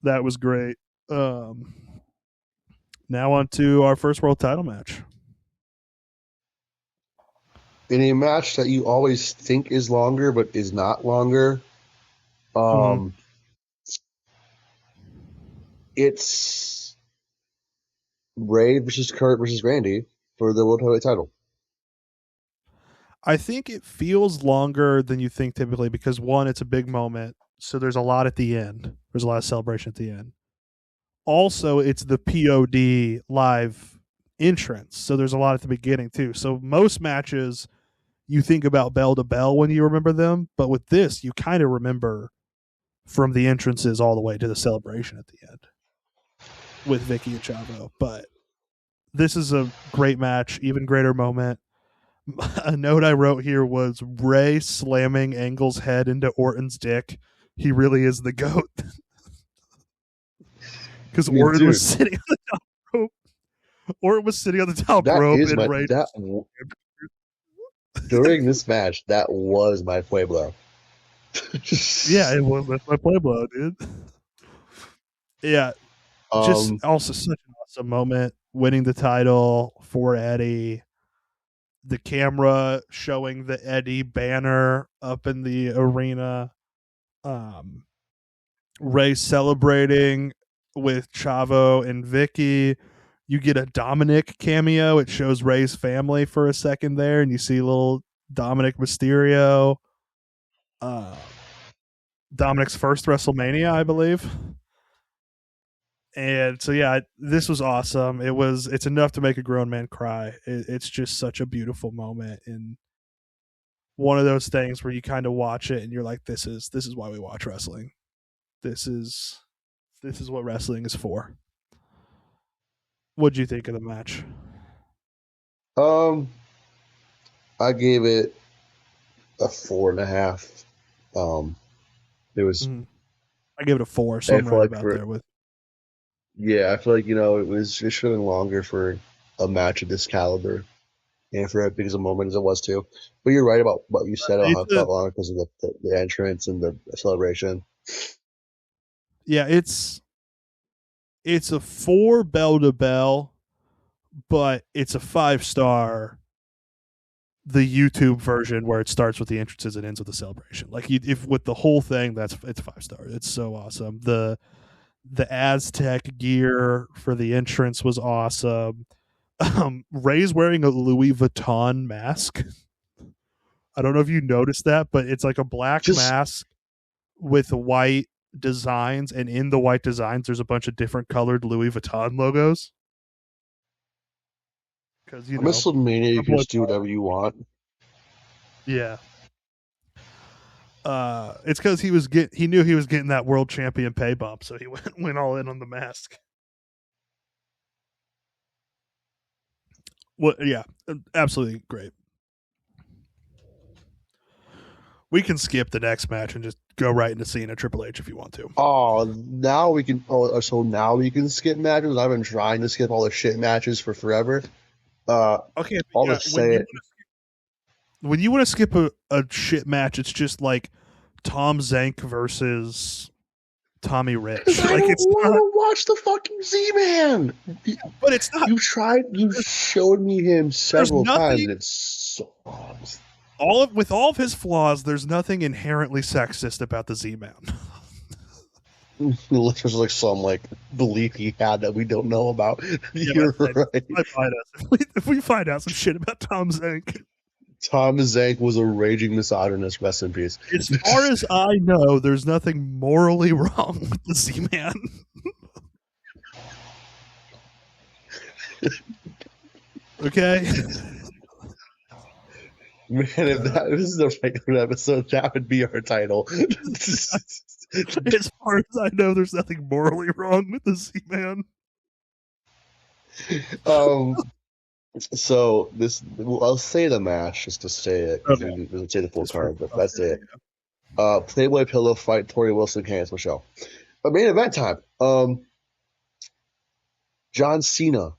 That was great. Now on to our first world title match. In a match that you always think is longer but is not longer, it's Rey versus Kurt versus Randy for the world heavyweight title. I think it feels longer than you think typically because one, it's a big moment, so there's a lot at the end. There's a lot of celebration at the end. Also, it's the POD live entrance, so there's a lot at the beginning too. So most matches, you think about bell to bell when you remember them, but with this, you kind of remember from the entrances all the way to the celebration at the end with Vicky and Chavo. But this is a great match, even greater moment. A note I wrote here was Rey slamming Angle's head into Orton's dick. He really is the GOAT. Because Orton was sitting on the top rope. Orton was sitting on the top rope. And Rey during this match, that was my Pueblo. Yeah, it was. That's my Pueblo, dude. Yeah. Just also such an awesome moment. Winning the title for Eddie. The camera showing the Eddie banner up in the arena. Rey celebrating with Chavo and Vicky. You get a Dominic cameo. It shows Rey's family for a second there, and you see little Dominic Mysterio. Dominic's first WrestleMania, I believe. And so, yeah, this was awesome. It's enough to make a grown man cry. It's just such a beautiful moment, and one of those things where you kind of watch it and you're like, this is why we watch wrestling. This is what wrestling is for. What'd you think of the match? I gave it a 4.5. It was. I gave it a 4. So I'm right about there with. Yeah, I feel like it should have been longer for a match of this caliber, and for as big as a moment as it was too. But you're right about what you said. How it felt longer because of the entrance and the celebration. Yeah, it's a 4 bell to bell, but it's a 5-star. The YouTube version where it starts with the entrances and ends with the celebration. Like if with the whole thing, it's 5-star. It's so awesome. The Aztec gear for the entrance was awesome. Rey's wearing a Louis Vuitton mask. I don't know if you noticed that, but it's like a black mask with white designs, and in the white designs, there's a bunch of different colored Louis Vuitton logos. Because WrestleMania, you can just do whatever you want. Yeah. It's because he knew he was getting that world champion pay bump, so he went all in on the mask. Well, yeah, absolutely great. We can skip the next match and just go right into Cena Triple H if you want to. Oh, now we can. Oh, so now we can skip matches. I've been trying to skip all the shit matches for forever. Okay, I'll just say it. When you want to skip a shit match, it's just like Tom Zank versus Tommy Rich. I don't want to watch the fucking Z-Man. But it's not. You showed me him several times, and it's so with all of his flaws, there's nothing inherently sexist about the Z-Man. There's like some belief he had that we don't know about. You're right. If we find out some shit about Tom Zank. Tom Zank was a raging misogynist. Rest in peace. As far as I know, there's nothing morally wrong with the Z-Man. Okay? Man, if this is a regular episode, that would be our title. As far as I know, there's nothing morally wrong with the Z-Man. So I'll say the match just to say it. Okay. We'll say the full card, but that's it. Playboy Pillow fight Tori Wilson, Candice Michelle. But main event time. John Cena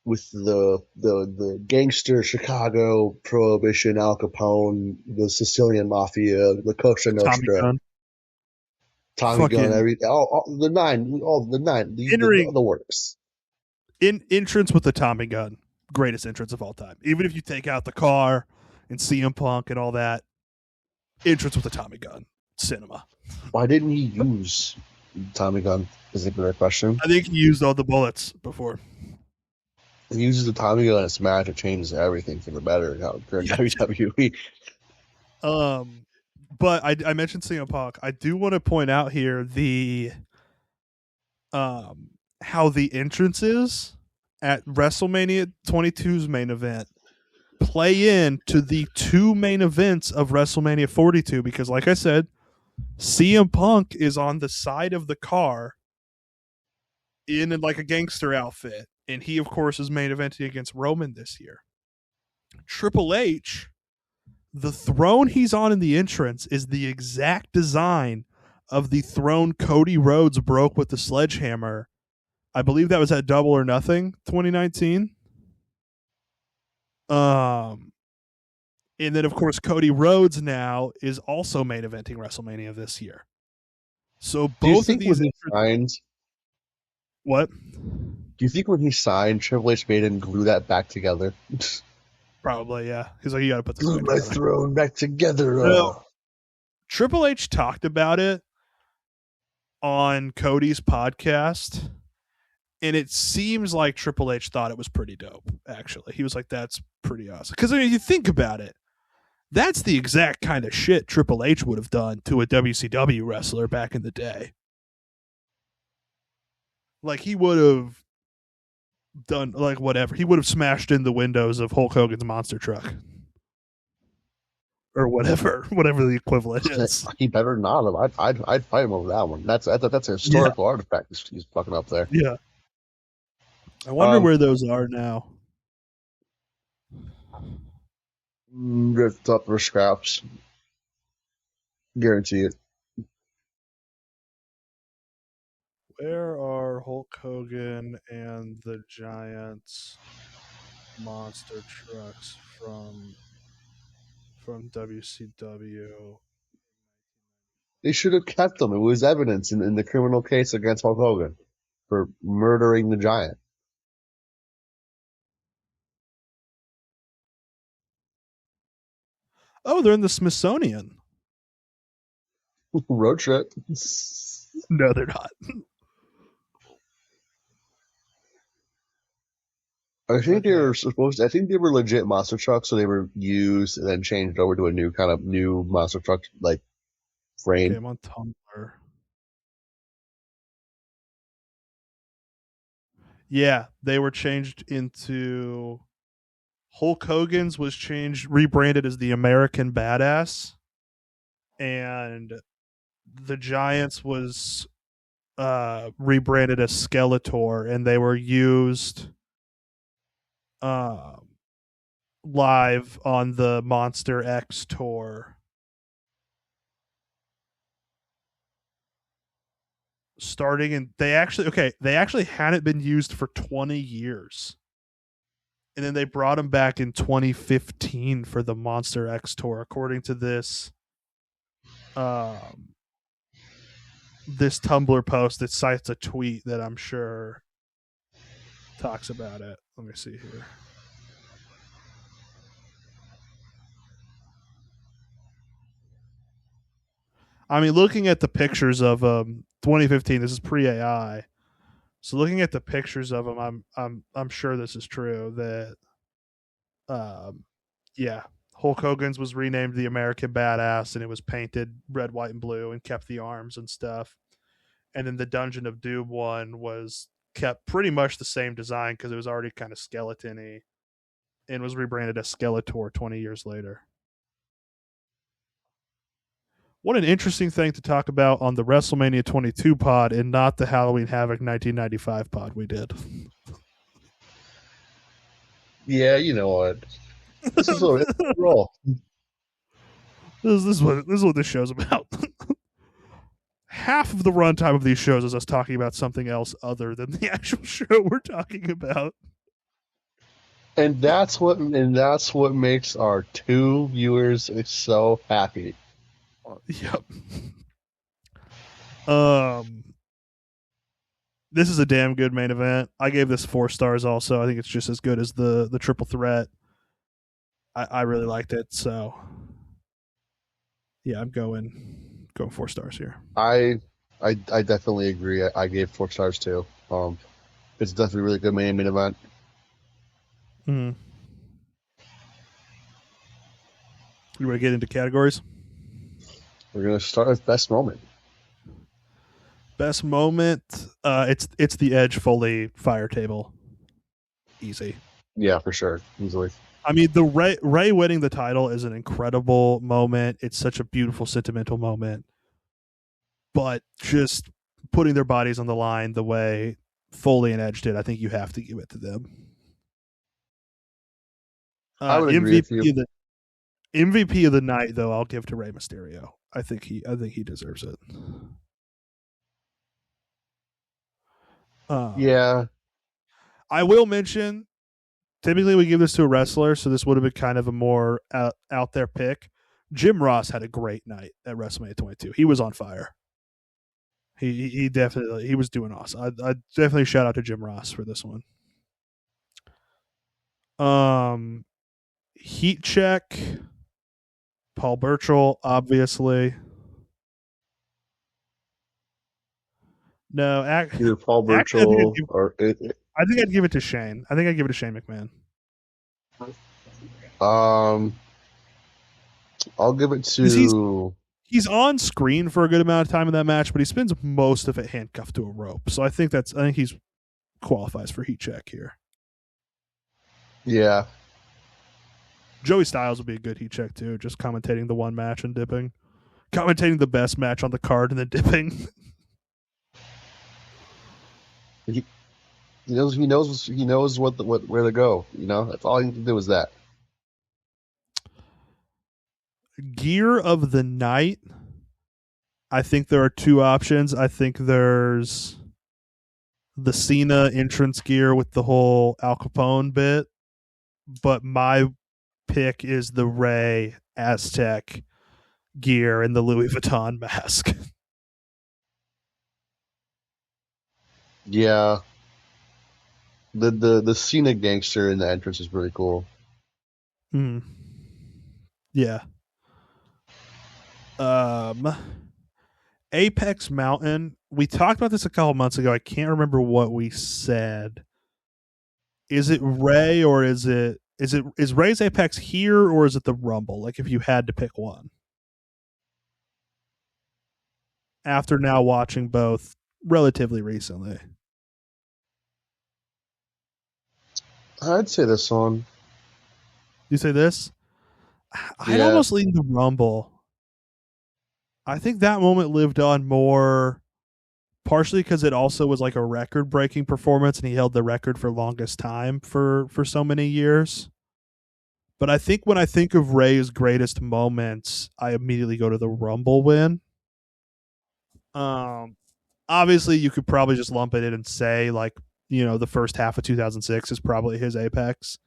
with the gangster Chicago Prohibition, Al Capone, the Sicilian Mafia, the Cosa Nostra, Tommy Gunn, the nine, the works. In entrance with the Tommy Gun, greatest entrance of all time. Even if you take out the car and CM Punk and all that, entrance with the Tommy Gun, cinema. Why didn't he use Tommy Gun? Is a good question. I think he used all the bullets before. He uses the timing on his match. It changes everything for the better in WWE. But I mentioned CM Punk. I do want to point out here the how the entrances at WrestleMania 22's main event play into the two main events of WrestleMania 42 because, like I said, CM Punk is on the side of the car in like a gangster outfit, and he, of course, is main eventing against Roman this year. Triple H, the throne he's on in the entrance is the exact design of the throne Cody Rhodes broke with the sledgehammer. I believe that was at Double or Nothing 2019. And then, of course, Cody Rhodes now is also main eventing WrestleMania this year. So both of these what? Do you think when he signed, Triple H made him glue that back together? Probably, yeah. He's like, you got to put this glue my throne back together. No. Triple H talked about it on Cody's podcast, and it seems like Triple H thought it was pretty dope, actually. He was like, that's pretty awesome. Because you think about it, that's the exact kind of shit Triple H would have done to a WCW wrestler back in the day. Like, he would have done, like, whatever. He would have smashed in the windows of Hulk Hogan's monster truck. Or whatever the equivalent is. He better not have. I'd fight him over that one. That's a historical artifact he's fucking up there. Yeah. I wonder where those are now. Ripped up for scraps. Guarantee it. Where are Hulk Hogan and the Giants monster trucks from WCW? They should have kept them. It was evidence in the criminal case against Hulk Hogan for murdering the Giant. Oh, they're in the Smithsonian. Road trip. No, they're not. I think they were supposed. I think they were legit monster trucks, so they were used and then changed over to a new monster truck like frame. Okay, I'm on Tumblr. Yeah, they were changed into. Hulk Hogan's was rebranded as the American Badass, and the Giants was rebranded as Skeletor, and they were used live on the Monster X tour. They actually hadn't been used for 20 years. And then they brought him back in 2015 for the Monster X tour, according to this this Tumblr post that cites a tweet that I'm sure talks about it. Let me see here. I mean, looking at the pictures of 2015, this is pre-AI. So looking at the pictures of them, I'm sure this is true. That, Hulk Hogan's was renamed the American Badass, and it was painted red, white, and blue, and kept the arms and stuff. And then the Dungeon of Doom one was kept pretty much the same design because it was already kind of skeleton-y, and was rebranded as Skeletor 20 years later. What an interesting thing to talk about on the WrestleMania 22 pod and not the Halloween Havoc 1995 pod we did. Yeah, you know what? This is what it's roll. This is what this show's about. Half of the runtime of these shows is us talking about something else other than the actual show we're talking about. And that's what makes our two viewers so happy. Yep. This is a damn good main event. I gave this 4 stars also. I think it's just as good as the triple threat. I really liked it, so yeah, I'm going 4 stars here. I definitely agree. I gave 4 stars too. It's definitely a really good main event. Mm. You want to get into categories? We're gonna start with best moment. Best moment. It's the Edge Foley fire table. Easy. Yeah, for sure, easily. I mean, the Rey winning the title is an incredible moment. It's such a beautiful, sentimental moment. But just putting their bodies on the line the way Foley and Edge did, I think you have to give it to them. I would agree with you. MVP of the night, though, I'll give to Rey Mysterio. I think he deserves it. Yeah, I will mention. Typically, we give this to a wrestler, so this would have been kind of a more out there pick. Jim Ross had a great night at WrestleMania 22. He was on fire. He definitely was doing awesome. I definitely shout out to Jim Ross for this one. Heat check. Paul Burchill, obviously. No, either Paul Burchill or I think I'd give it to Shane. I think I'd give it to Shane McMahon. I'll give it to. He's on screen for a good amount of time in that match, but he spends most of it handcuffed to a rope. So I think he's qualifies for heat check here. Yeah. Joey Styles would be a good heat check too, just commentating the one match and dipping. Commentating the best match on the card and then dipping. He knows where to go. That's all he need to do is that. Gear of the night. I think there are two options. I think there's the Cena entrance gear with the whole Al Capone bit, but my pick is the Rey Aztec gear and the Louis Vuitton mask. Yeah. The Cena gangster in the entrance is really cool. Yeah. Apex Mountain. We talked about this a couple months ago. I can't remember what we said. Is it Rey or is Rey's Apex here or is it the Rumble? Like if you had to pick one. After now watching both relatively recently. I'd say this one. You say this? I'd almost lean the Rumble. I think that moment lived on more partially because it also was like a record-breaking performance and he held the record for longest time for so many years. But I think when I think of Rey's greatest moments, I immediately go to the Rumble win. Obviously, you could probably just lump it in and say, like, the first half of 2006 is probably his apex.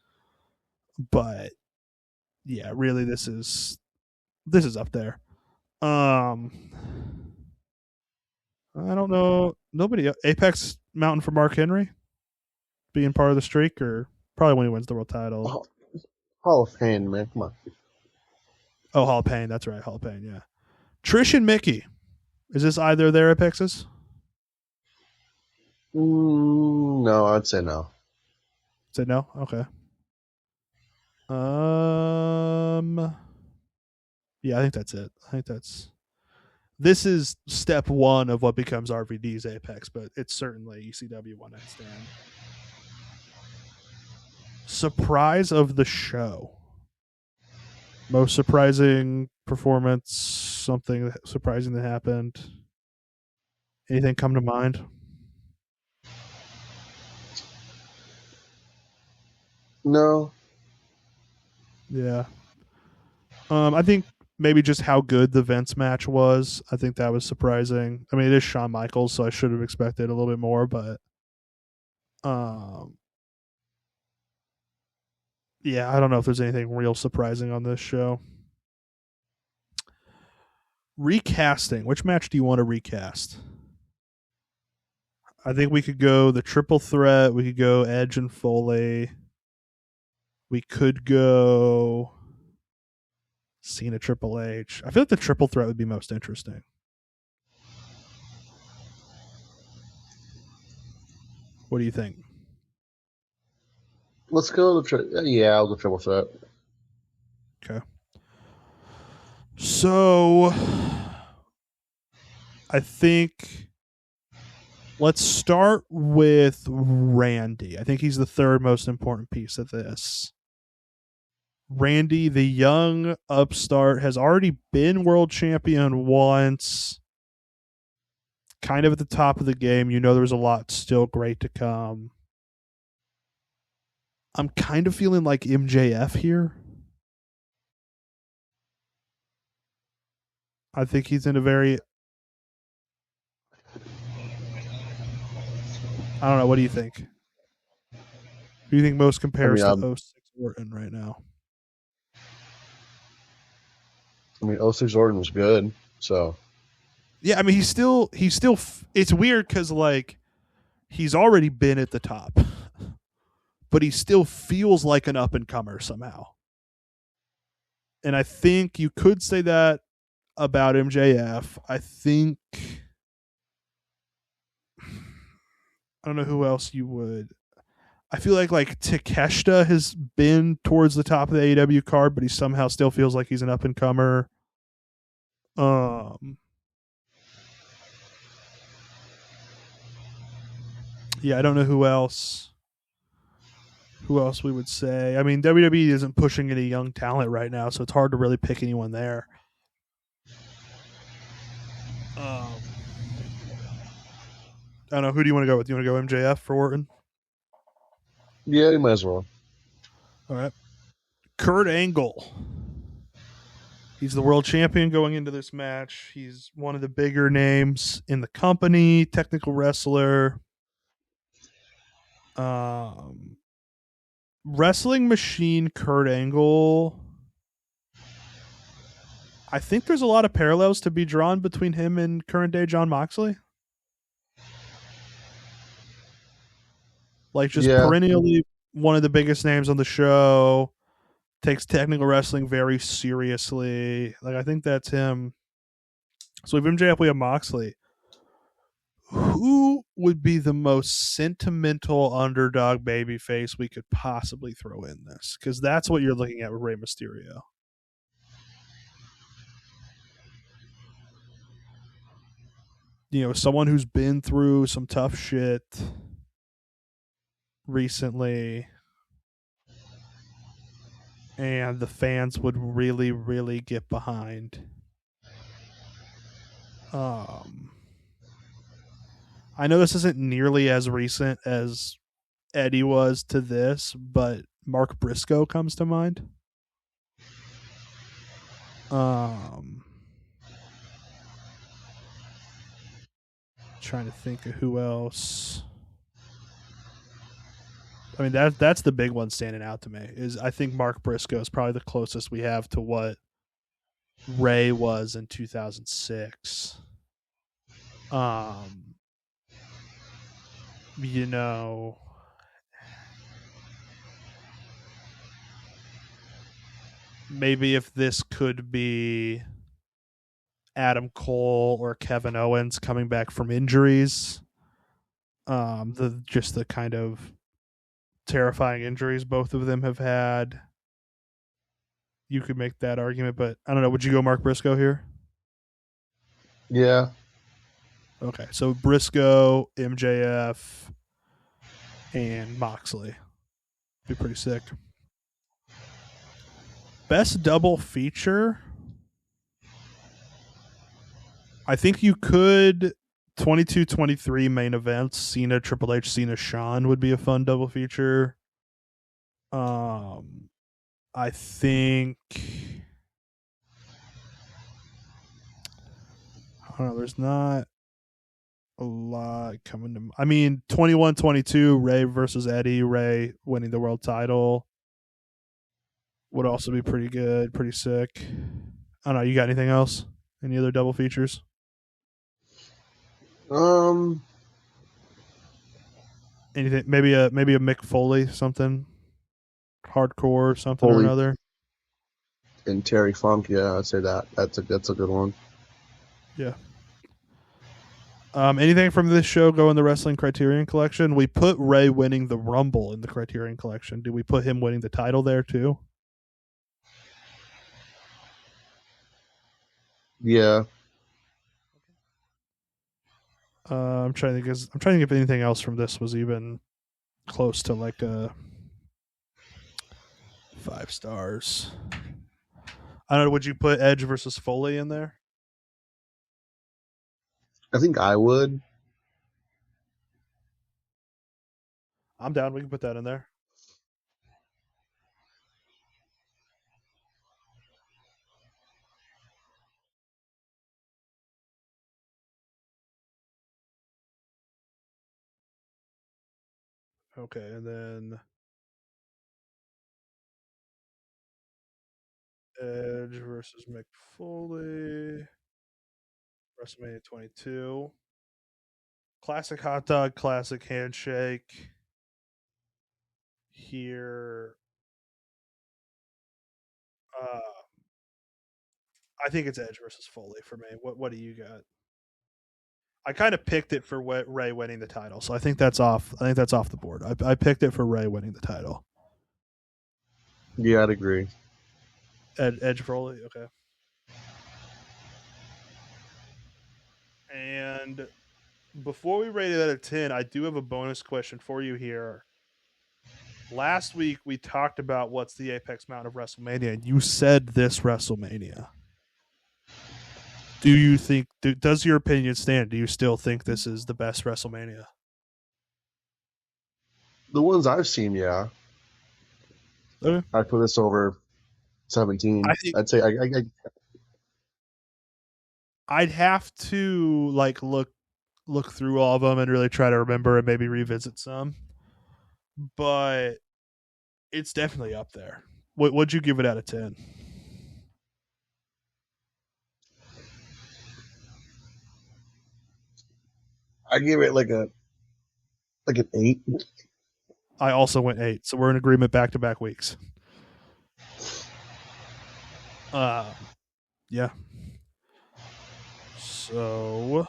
But, yeah, really, this is up there. I don't know. Nobody Apex Mountain for Mark Henry being part of the streak, or probably when he wins the world title. Hall of Pain, man, come on. Oh, Hall of Pain. That's right, Hall of Pain. Yeah. Trish and Mickey. Is this either of their apexes? No, I'd say no. Say no. Okay. Yeah, I think that's it. This is step one of what becomes RVD's apex, but it's certainly ECW one night stand. Surprise of the show. Most surprising performance, something surprising that happened. Anything come to mind? No. Yeah. I think maybe just how good the Vince match was. I think that was surprising. I mean, it is Shawn Michaels, so I should have expected a little bit more, but yeah, I don't know if there's anything real surprising on this show. Recasting. Which match do you want to recast? I think we could go the triple threat. We could go Edge and Foley. We could go Cena Triple H. I feel like the triple threat would be most interesting. What do you think? Let's go to yeah, I'll go triple threat. Okay. So I think let's start with Randy. I think he's the third most important piece of this. Randy, the young upstart, has already been world champion once. Kind of at the top of the game. You know there's a lot still great to come. I'm kind of feeling like MJF here. I think he's in a very... I don't know. What do you think? Who do you think most compares to 06 Orton right now? I mean, 06 Orton was good, so... Yeah, I mean, he's still... It's weird because, like, he's already been at the top. But he still feels like an up-and-comer somehow. And I think you could say that about MJF. I think... I don't know who else you would... I feel like Takeshita has been towards the top of the AEW card, but he somehow still feels like he's an up-and-comer. Yeah, I don't know who else we would say. I mean, WWE isn't pushing any young talent right now, so it's hard to really pick anyone there. I don't know. Who do you want to go with? Do you want to go MJF for Orton? Yeah, you might as well. All right. Kurt Angle. He's the world champion going into this match. He's one of the bigger names in the company, technical wrestler. Wrestling machine Kurt Angle. I think there's a lot of parallels to be drawn between him and current day Jon Moxley. Like, just perennially one of the biggest names on the show. Takes technical wrestling very seriously. Like, I think that's him. So we have MJF, we have Moxley. Who would be the most sentimental underdog babyface we could possibly throw in this? Because that's what you're looking at with Rey Mysterio. You know, someone who's been through some tough shit recently, and the fans would really, really get behind. I know this isn't nearly as recent as Eddie was to this, but Mark Briscoe comes to mind. Trying to think of who else. I mean, that's the big one standing out to me. Is I think Mark Briscoe is probably the closest we have to what Ray was in 2006. You know, maybe if this could be Adam Cole or Kevin Owens coming back from injuries, the kind of terrifying injuries both of them have had, you could make that argument. But I don't know. Would you go Mark Briscoe here? Yeah. Okay, so Briscoe, MJF, and Moxley. Be pretty sick. Best double feature? I think you could 22-23 main events. Cena, Triple H, Cena, Shawn would be a fun double feature. I think... I don't know, there's not a lot coming to... I mean, 21-22, Ray versus Eddie. Ray winning the world title would also be pretty good, pretty sick. I don't know, you got anything else? Any other double features? Anything? Maybe a Mick Foley something, hardcore something Foley or another. And Terry Funk, yeah, I'd say that. That's a good one. Yeah. Anything from this show go in the Wrestling Criterion Collection? We put Rey winning the Rumble in the Criterion Collection. Do we put him winning the title there too? Yeah. I'm trying to think if anything else from this was even close to like a 5 stars. I don't know. Would you put Edge versus Foley in there? I think I would. I'm down. We can put that in there. Okay, and then Edge versus Mick Foley, WrestleMania 22. Classic hot dog, classic handshake. Here, I think it's Edge versus Foley for me. What do you got? I kind of picked it for Rey winning the title, so I think that's off. I think that's off the board. I picked it for Rey winning the title. Yeah, I'd agree. Edge Foley, okay. And before we rate it out of 10, I do have a bonus question for you here. Last week we talked about what's the apex mountain of WrestleMania, and you said this WrestleMania. Do you think? Does your opinion stand? Do you still think this is the best WrestleMania? The ones I've seen, yeah. Okay. I'd put this over 17. I'd say I'd have to like look through all of them and really try to remember and maybe revisit some, but it's definitely up there. What'd you give it out of 10? I give it like an 8. I also went 8, so we're in agreement back-to-back weeks. Yeah. So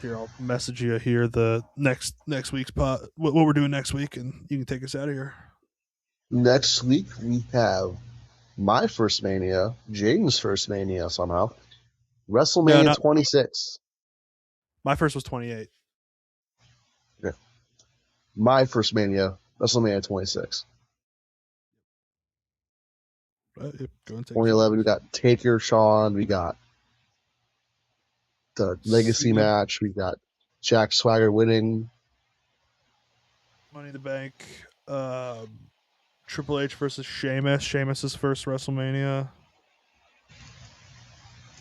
here, I'll message you here the next week's pot. What we're doing next week, and you can take us out of here. Next week we have my first Mania, Jayden's first Mania somehow. WrestleMania 26. My first was 28. Okay. My first Mania, WrestleMania 26. 2011, we got Taker, Shawn, we got the Legacy match, we got Jack Swagger winning. Money in the Bank. Triple H versus Sheamus. Sheamus' first WrestleMania.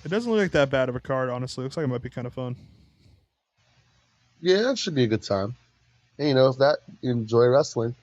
It doesn't look like that bad of a card, honestly. Looks like it might be kind of fun. Yeah, it should be a good time. And if you enjoy wrestling,